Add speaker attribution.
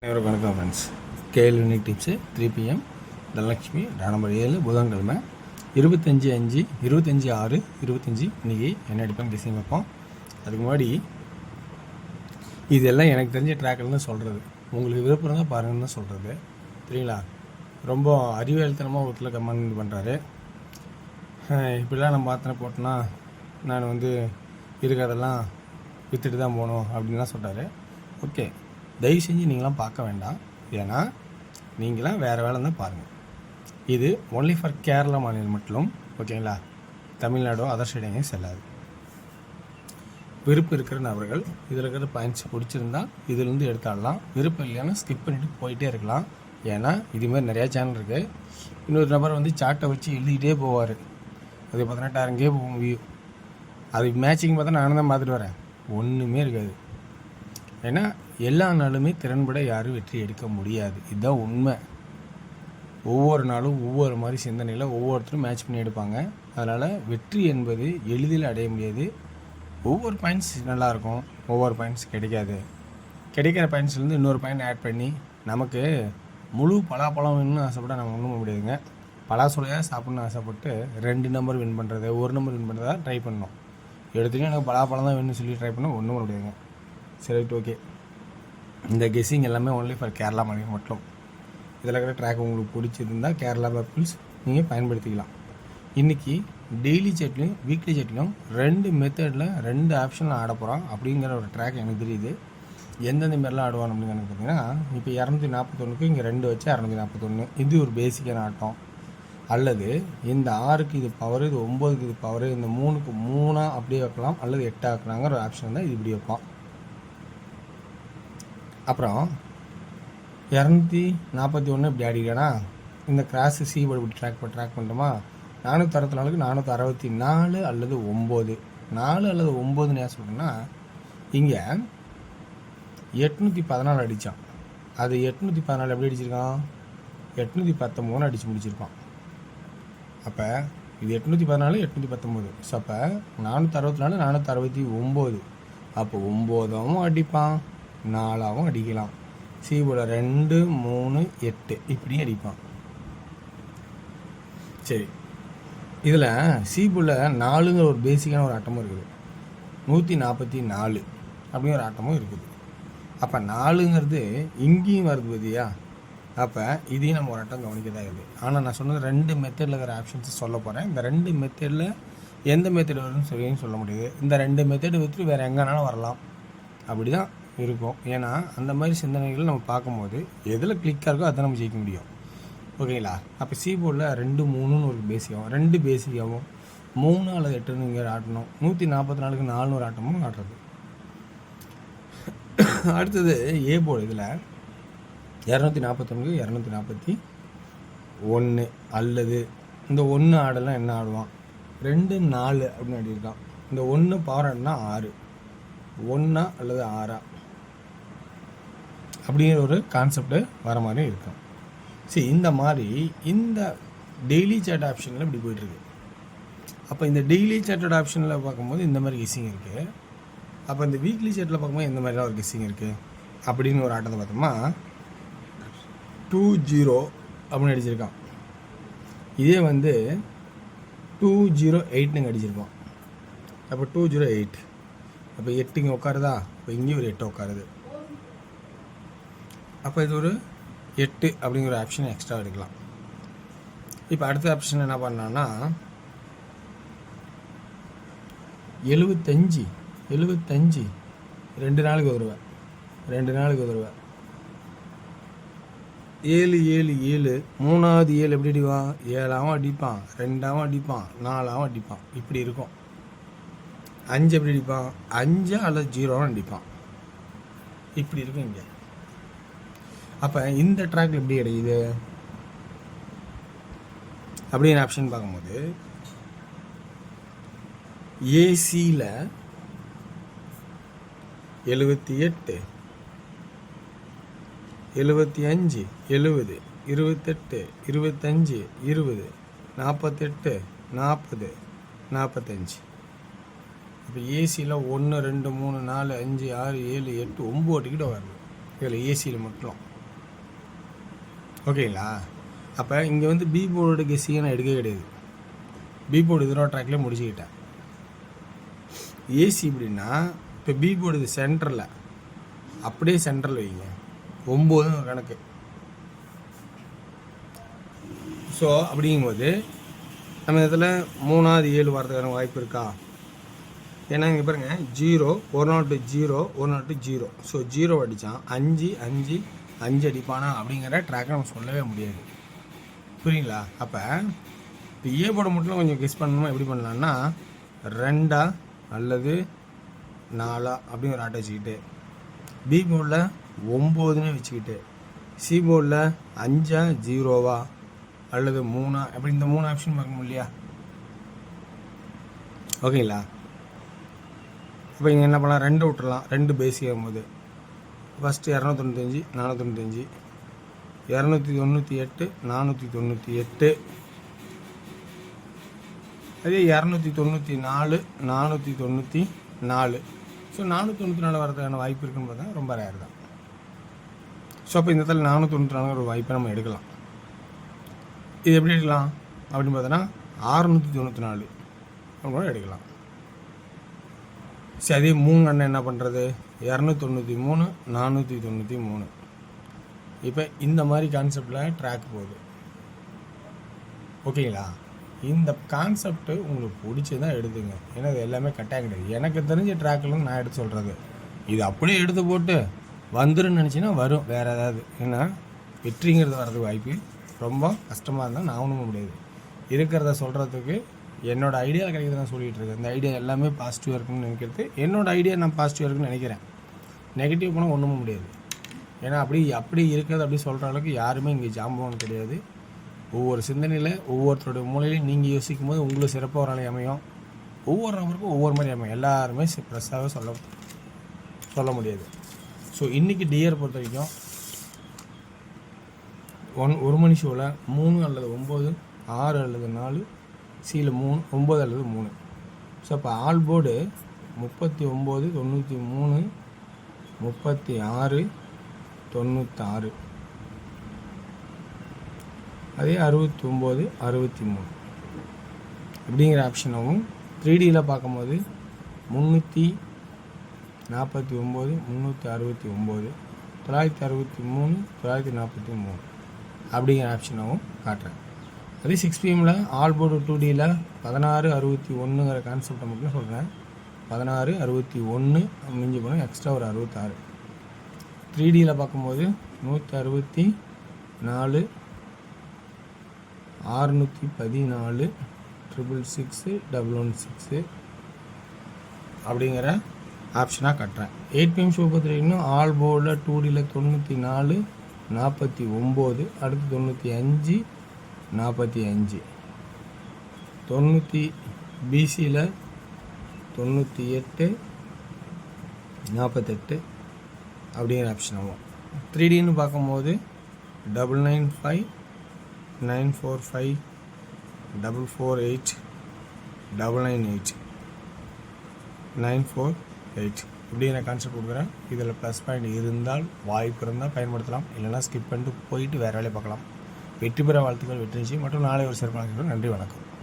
Speaker 1: வணக்கம் friends. KL unique tips 3 PM Dhanalakshmi number 7 புதன்கிழமை 25/6/25 இன்றைக்கி என்ன அடிப்பான்னு டிசைன் வைப்போம். அதுக்கு முன்னாடி இதெல்லாம் எனக்கு தெரிஞ்ச ட்ராக்கில்னு சொல்கிறது, உங்களுக்கு விருப்பம் தான் பாருங்கன்னு தான் சொல்கிறது. சரிங்களா? ரொம்ப அறிவியல்தனமாக ஒருத்தர் கமெண்ட் பண்ணுறாரு. இப்படிலாம் நம்ம மாத்திரை போட்டோன்னா நான் இருக்கிறதெல்லாம் விற்றுட்டு தான் போகணும் அப்படின்லாம் சொல்கிறாரு. ஓகே, தயவு செஞ்சு நீங்களாம் பார்க்க வேண்டாம், ஏன்னா நீங்களாம் வேறு வேலை தான் பாருங்கள். இது ஒன்லி ஃபார் கேரளா மாநிலம் மட்டும், ஓகேங்களா? தமிழ்நாடோ அதர் சைடு எங்கேயும் செல்லாது. விருப்பம் இருக்கிற நபர்கள் இதில் இருக்கிற பாயிண்ட்ஸ் பிடிச்சிருந்தா இதிலேருந்து எடுத்தாடலாம், விருப்பம் இல்லைன்னா ஸ்கிப் பண்ணிவிட்டு போயிட்டே இருக்கலாம். ஏன்னா இதுமாதிரி நிறையா சேனல் இருக்குது. இன்னொரு நபர் சார்ட்டை வச்சு எழுதிக்கிட்டே போவார், அது 18,000 போகும் வியூ. அது மேட்சிங் பார்த்தா நானும் தான் பார்த்துட்டு வரேன், ஒன்றுமே இருக்காது. ஏன்னா எல்லா நாளுமே திறன்பட யாரும் வெற்றி எடுக்க முடியாது, இதுதான் உண்மை. ஒவ்வொரு நாளும் ஒவ்வொரு மாதிரி சிந்தனையில் ஒவ்வொருத்தரும் மேட்ச் பண்ணி எடுப்பாங்க. அதனால் வெற்றி என்பது எளிதில் அடைய முடியாது. ஒவ்வொரு பாயிண்ட்ஸ் நல்லாயிருக்கும், ஒவ்வொரு பாயிண்ட்ஸ் கிடைக்காது. கிடைக்கிற பாயிண்ட்ஸ்லேருந்து இன்னொரு பாயிண்ட் ஆட் பண்ணி நமக்கு முழு பலாப்பழம் வேணும்னு ஆசைப்பட்டால் நம்ம ஒன்றும் முடியாதுங்க. பலாசுலையாக சாப்பிட்ணுன்னு ஆசைப்பட்டு 2 நம்பர் வின் பண்ணுறது, 1 நம்பர் வின் பண்ணுறதா ட்ரை பண்ணோம். எடுத்துகிட்டு எனக்கு பலாப்பழம் தான் வேணும்னு சொல்லி ட்ரை பண்ணால் ஒன்றும் முடியாதுங்க. சரி, ஓகே. இந்த கெஸ்ஸிங் எல்லாமே ஒன்லி ஃபார் கேரளா மாநிலம் மட்டும். இதில் இருக்கிற ட்ராக் உங்களுக்கு பிடிச்சிருந்தால் கேரளா பீப்புள்ஸ் நீங்கள் பயன்படுத்திக்கலாம். இன்றைக்கி டெய்லி சேட்லையும் வீக்லி சேட்லையும் 2 மெத்தடில் 2 ஆப்ஷனில் ஆட போகிறோம் அப்படிங்கிற ஒரு ட்ராக் எனக்கு தெரியுது. எந்தெந்த மாரிலாம் ஆடுவான் அப்படின்னு எனக்கு பார்த்தீங்கன்னா, இப்போ 241க்கு இங்கே 2 வச்சு 241, இது ஒரு பேசிக்கான ஆட்டம். அல்லது இந்த 6க்கு இது பவர், இது 9க்கு இது பவர், இந்த 3க்கு 3 அப்படியே வைக்கலாம், அல்லது 8 ஆக்குறாங்கிற ஒரு ஆப்ஷன் தான் இது இப்படி வைப்பான். அப்புறம் 241 இப்படி ஆடிக்கனா, இந்த கிராஸ் சி போர்டு இப்படி ட்ராக் பண்ணுறோமா, 464க்கு 464 அல்லது 9, 4 அல்லது 9ன்னு ஏன் சொல்கிறேன்னா, இங்கே 814 அடித்தான். அது 814 எப்படி அடிச்சிருக்கான், 813 அடித்து முடிச்சிருக்கான். அப்போ இது 814 819, ஸோ அப்போ 464 469, அப்போ 9வும் அடிப்பான், 4ஆவும் அடிக்கலாம். சி போர்டில் 2 3 8 இப்படியும் அடிப்பான். சரி, இதில் சி போர்டில் 4ங்கிற ஒரு பேசிக்கான ஒரு ஆட்டமும் இருக்குது, 144 அப்படிங்கிற ஒரு ஆட்டமும் இருக்குது. அப்போ 4ங்கிறது இங்கேயும் வருது பார்த்தியா? அப்போ இதையும் நம்ம ஒரு ஆட்டம் கவனிக்கதான் இருக்குது. ஆனால் நான் சொன்னது 2 மெத்தடில் இருக்கிற ஆப்ஷன்ஸை சொல்ல போகிறேன். இந்த 2 மெத்தடில் எந்த மெத்தட் வரும்னு சொல்லியும் சொல்ல முடியாது. இந்த 2 மெத்தடு வச்சு வேறு எங்கேனாலும் வரலாம், அப்படி தான் இருக்கும். ஏன்னா அந்த மாதிரி சிந்தனைகள் நம்ம பார்க்கும்போது எதில் கிளிக்காக இருக்கோ அதை நம்ம ஜெயிக்க முடியும், ஓகேங்களா? அப்போ சி போர்டில் 2 3ன்னு ஒரு பேசிக்காகும், 2 பேசிக்காகவும் 3 அல்லது 8ன்னு இங்கே ஆட்டணும். 144க்கு 4 ஒரு ஆட்டமும் ஆட்டுறது. அடுத்தது ஏ போர்டு, இதில் 241க்கு 241 அல்லது இந்த 1 ஆடலாம் என்ன ஆடுவான், 2 4 அப்படின்னு ஆடிருக்கான். இந்த 1 பவர் ஆடினா 6, 1 அல்லது 6 அப்படிங்கிற ஒரு கான்செப்ட் வர மாதிரி இருக்கும். சரி, இந்த மாதிரி இந்த டெய்லி சேட் ஆப்ஷனில் இப்படி போய்ட்டுருக்கு. அப்போ இந்த டெய்லி சேட்டட் ஆப்ஷனில் பார்க்கும்போது இந்த மாதிரி கெஸ்ஸிங் இருக்குது. அப்போ இந்த வீக்லி சேட்டில் பார்க்கும்போது இந்த மாதிரிலாம் ஒரு கெஸ்ஸிங் இருக்குது. அப்படின்னு ஒரு ஆட்டத்தை பார்த்தோம்னா 20 அப்படின்னு அடிச்சிருக்கான். இதே 208ன்னு அடிச்சிருக்கான். அப்போ 208, அப்போ 8 இங்கே உட்காருதா, இப்போ இங்கேயும் ஒரு 8 உட்காருது. அப்போ இது ஒரு 8 அப்படிங்கிற ஆப்ஷன் எக்ஸ்ட்ரா எடுக்கலாம். இப்போ அடுத்த ஆப்ஷன் என்ன பண்ணான்னா 75 2 நாளுக்கு வருவேன், 2 நாளுக்கு வருவேன். 7 7 7 3வது 7 எப்படி அடிப்பான், 7ஆவும் அடிப்பான், 2ஆவும் அடிப்பான், 4ஆவும் அடிப்பான், இப்படி இருக்கும். 5 எப்படி அடிப்பான், 5 அல்லது 0 அடிப்பான், இப்படி இருக்கும் இங்கே. அப்போ இந்த ட்ராக் எப்படி கிடைக்குது அப்படின்னு ஆப்ஷன் பார்க்கும்போது ஏசியில் 78 75 70 28 25 20 48 40 45. இப்போ ஏசியில் 1 2 3 4 5 6 7 8 9 கிட்ட வருது இதில் ஏசியில் மட்டும். ஓகேங்களா? அப்போ இங்கே வந்து பி போர்டு கெஸ்ஸிங்கை நான் எடுக்க கிடையாது. பி போர்டு இதோட ட்ராக்லேயே முடிச்சுக்கிட்டேன். ஏசி எப்படின்னா, இப்போ பி போர்டு இது சென்டரில், அப்படியே சென்டரில் வைங்க, 9 கணக்கு. ஸோ அப்படிங்கும்போது நம்ம இதில் 3வது 7 வரதுக்கான வாய்ப்பு இருக்கா? ஏன்னா இங்கே பாருங்கள், 0 102 0 102 0. ஸோ 0 அடித்தான் 5 5 5 அடிப்பானா அப்படிங்கிற ட்ராக்கை நம்ம சொல்லவே முடியாது. புரியுங்களா? அப்போ இப்போ ஏ போர்டு மட்டும் கொஞ்சம் கெஸ் பண்ணணுமா? எப்படி பண்ணலான்னா 2 அல்லது 4 அப்படின்னு ஒரு ஆட்டை வச்சுக்கிட்டு, பி போர்டில் 9ன்னு வச்சுக்கிட்டு, சி போர்டில் 5 0 அல்லது 3 அப்படி இந்த 3 ஆப்ஷன் பார்க்கணும் இல்லையா? ஓகேங்களா? இப்போ இங்கே என்ன பண்ணலாம், 2 விட்டுறலாம். 2 பேசிக் ஆகும்போது ஃபஸ்ட்டு 295 495 298 498, அதே 294 494. ஸோ 494 வரதுக்கான வாய்ப்பு இருக்குன்னு பார்த்தா ரொம்ப ரேர் தான். ஸோ அப்போ இந்த இடத்துல 494 ஒரு வாய்ப்பை நம்ம எடுக்கலாம். இது எப்படி எடுக்கலாம் அப்படின்னு பார்த்தோன்னா 694 கூட எடுக்கலாம். சரி, அதே 3 அண்ணன் என்ன பண்ணுறது, 293 493. இப்போ இந்த மாதிரி கான்செப்டில் ட்ராக் போகுது. ஓகேங்களா? இந்த கான்செப்ட்டு உங்களுக்கு பிடிச்சி தான் எடுத்துங்க. ஏன்னா இது எல்லாமே கட்டாயம் கிடையாது. எனக்கு தெரிஞ்ச ட்ராக்கில்னு நான் எடுத்து சொல்கிறது. இது அப்படியே எடுத்து போட்டு வந்துருன்னு நினச்சின்னா வரும் வேறு ஏதாவது. ஏன்னா வெற்றிங்கிறது வர்றதுக்கு வாய்ப்பு ரொம்ப கஷ்டமாக இருந்தால் நான் ஒன்றும் முடியாது. இருக்கிறத சொல்கிறதுக்கு என்னோடய ஐடியா கிடைக்கிறது நான் சொல்லிகிட்டு இருக்கேன். இந்த ஐடியா எல்லாமே பாசிட்டிவாக இருக்குன்னு நினைக்கிறது என்னோடய ஐடியா. நான் பாசிட்டிவாக இருக்குன்னு நினைக்கிறேன். நெகட்டிவ் போனால் ஒன்றும் முடியாது. ஏன்னா அப்படி இருக்கிறது அப்படி சொல்கிற அளவுக்கு யாருமே இங்கே ஜாம்பவன் கிடையாது. ஒவ்வொரு சிந்தனையில் ஒவ்வொருத்தருடைய மூலையிலையும் நீங்கள் யோசிக்கும் போது உங்களுக்கு சிறப்பாக ஒரு நாளை அமையும். ஒவ்வொரு நபருக்கும் ஒவ்வொரு மாதிரி அமையும். எல்லாருமே ப்ரெஸ்ஸாகவே சொல்ல முடியாது. ஸோ இன்றைக்கி டிஆர் பொறுத்த வரைக்கும் ஒரு மணி ஷோவில் 3 அல்லது 9 6 அல்லது 4 சியில் 3 9 அல்லது 3. ஸோ அப்போ ஆல் போர்டு 39 93 36 96, அதே 69 63 அப்படிங்கிற ஆப்ஷனாகவும் 3Dயில் பார்க்கும்போது 349 369 963 943 அப்படிங்கிற ஆப்ஷனாகவும் காட்டுறேன். அதே 6 PM ஆல் போர்டு 2Dயில் 1661ங்கிற கான்செப்டை மட்டும் சொல்கிறேன். 1661 மிஞ்சி போனால் எக்ஸ்ட்ரா ஒரு 66. 3Dயில் பார்க்கும்போது 164 614 666 116 அப்படிங்கிற ஆப்ஷனாக கட்டுறேன். 8 PM ஷோ பார்த்துட்டிங்கன்னா ஆல் போர்டில் 2Dயில் 94 49, அடுத்து 95 45, 90 பிசியில் 98 48 அப்படிங்கிற ஆப்ஷன் ஆகும். 3Dன்னு பார்க்கும்போது 995 945 448 998 948 இப்படிங்கிற கான்செப்ட் கொடுக்குறேன். இதில் ப்ளஸ் பாயிண்ட் இருந்தால் வாய்ப்பு இருந்தால் பயன்படுத்தலாம், இல்லைனா ஸ்கிப் பண்ணிட்டு போயிட்டு வேறு வேலையை பார்க்கலாம். வெற்றி பெற வாழ்த்துக்கள், வெற்றி நிச்சயம் மற்றும் நாளை ஒரு சிறப்பான. நன்றி, வணக்கம்.